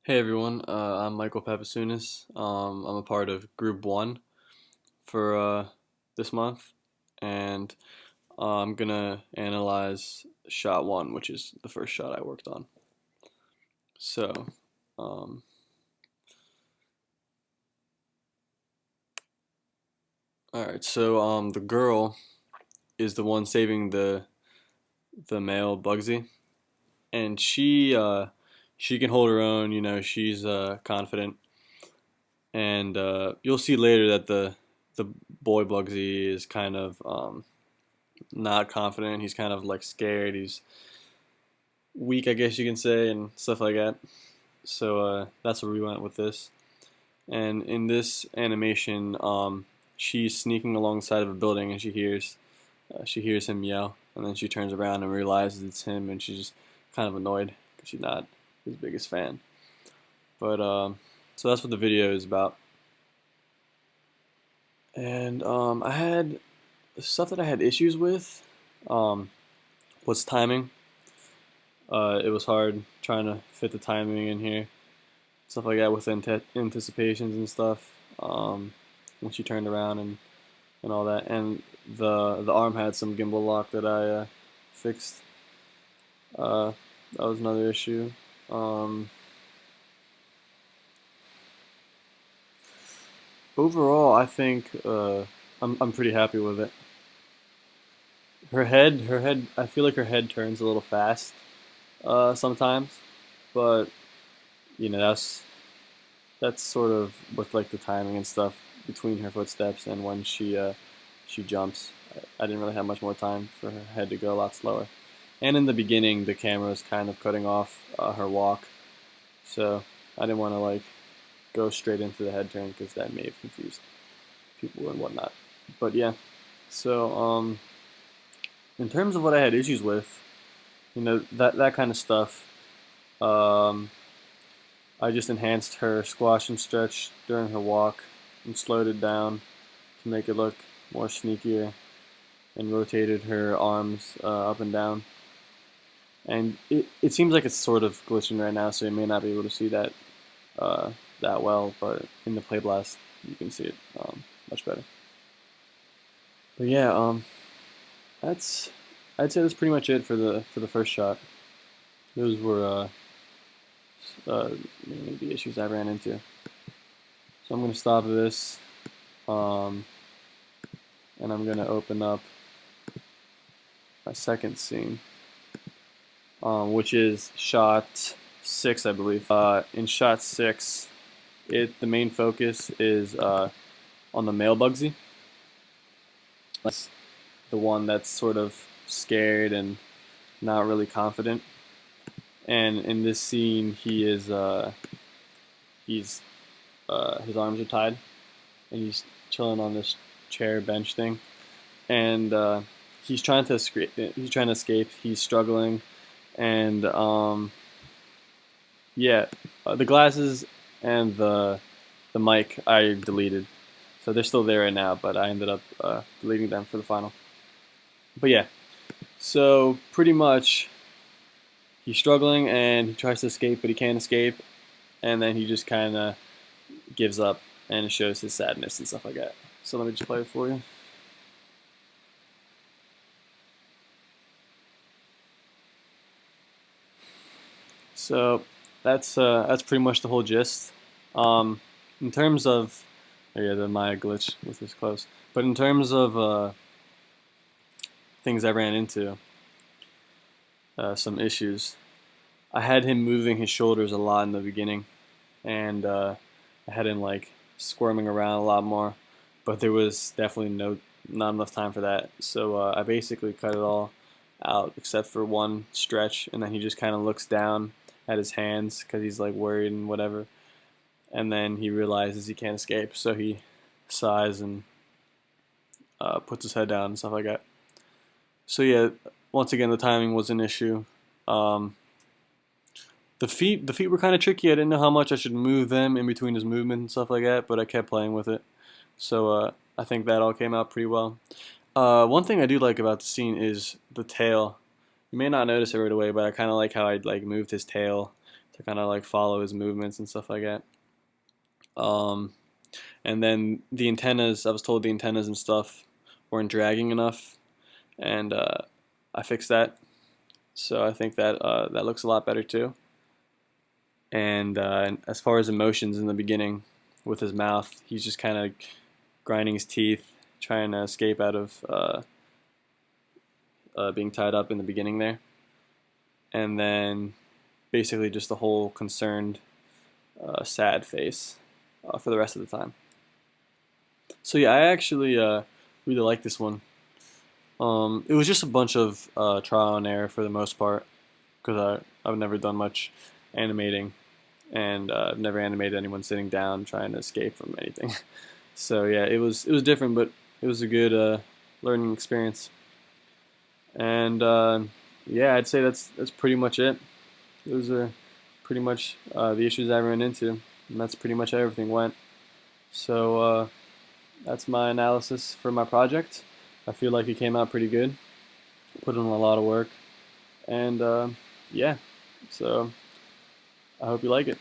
Hey everyone, I'm Michael Papasunis. I'm a part of Group 1 for this month, and I'm gonna analyze shot 1, which is the first shot I worked on. So, um, alright, so the girl is the one saving the male Bugsy, and she can hold her own, she's confident, and you'll see later that the boy Bugsy is kind of not confident. He's kind of like scared. He's weak, I guess you can say, and stuff like that. So that's where we went with this. And in this animation, she's sneaking alongside of a building, and she hears him yell, and then she turns around and realizes it's him, and she's kind of annoyed because she's not his biggest fan. But so that's what the video is about. And I had stuff that I had issues with um, was timing. It was hard trying to fit the timing in here, stuff like that with anticipations and stuff. When she turned around and all that, and the arm had some gimbal lock that I fixed. Uh, that was another issue. Um, Overall, I think I'm pretty happy with it. Her head. I feel like her head turns a little fast sometimes, but that's sort of with like the timing and stuff between her footsteps and when she jumps. I didn't really have much more time for her head to go a lot slower. And in the beginning, the camera was kind of cutting off her walk, so I didn't want to like go straight into the head turn because that may have confused people and whatnot. But yeah, so in terms of what I had issues with, that kind of stuff. Um, I just enhanced her squash and stretch during her walk and slowed it down to make it look more sneakier and rotated her arms up and down. And it seems like it's sort of glitching right now, so you may not be able to see that uh, that well, but in the play blast you can see it much better. But yeah, that's I'd say that's pretty much it for the first shot. Those were uh, mainly the issues I ran into. So I'm gonna stop this. Um, and I'm gonna open up my second scene, which is shot 6, I believe. In shot 6, the main focus is on the male Bugsy. That's the one that's sort of scared and not really confident. And in this scene, he's his arms are tied, and he's chilling on this chair bench thing, and he's trying to escape. He's trying to escape. He's struggling, and yeah, the glasses and the mic I deleted, so they're still there right now. But I ended up deleting them for the final. But yeah, so pretty much he's struggling and he tries to escape, but he can't escape, and then he just kind of gives up and it shows his sadness and stuff like that. So let me just play it for you. So that's pretty much the whole gist. In terms of yeah, the Maya glitch was this close, but in terms of things I ran into, some issues. I had him moving his shoulders a lot in the beginning, and I had him like squirming around a lot more, but there was definitely not enough time for that. So I basically cut it all out except for one stretch, and then he just kind of looks down at his hands because he's like worried and whatever, and then he realizes he can't escape, so he sighs and puts his head down and stuff like that. So yeah, once again the timing was an issue. Um, the feet were kind of tricky. I didn't know how much I should move them in between his movement and stuff like that, but I kept playing with it. So I think that all came out pretty well. One thing I do like about the scene is the tail. You may not notice it right away, but I kind of like how I like moved his tail to kind of like follow his movements and stuff like that. Um, and then the antennas, I was told the antennas and stuff weren't dragging enough, and I fixed that. So I think that that looks a lot better too. And as far as emotions in the beginning, with his mouth, he's just kind of grinding his teeth, trying to escape out of being tied up in the beginning there. And then basically just the whole concerned, sad face for the rest of the time. So yeah, I actually really like this one. It was just a bunch of trial and error for the most part, because I've never done much animating, and I've never animated anyone sitting down trying to escape from anything. So yeah, it was different, but it was a good learning experience. And yeah, I'd say that's pretty much it. Those are pretty much the issues I ran into, and that's pretty much how everything went. So that's my analysis for my project. I feel like it came out pretty good. Put in a lot of work, and yeah. So I hope you like it.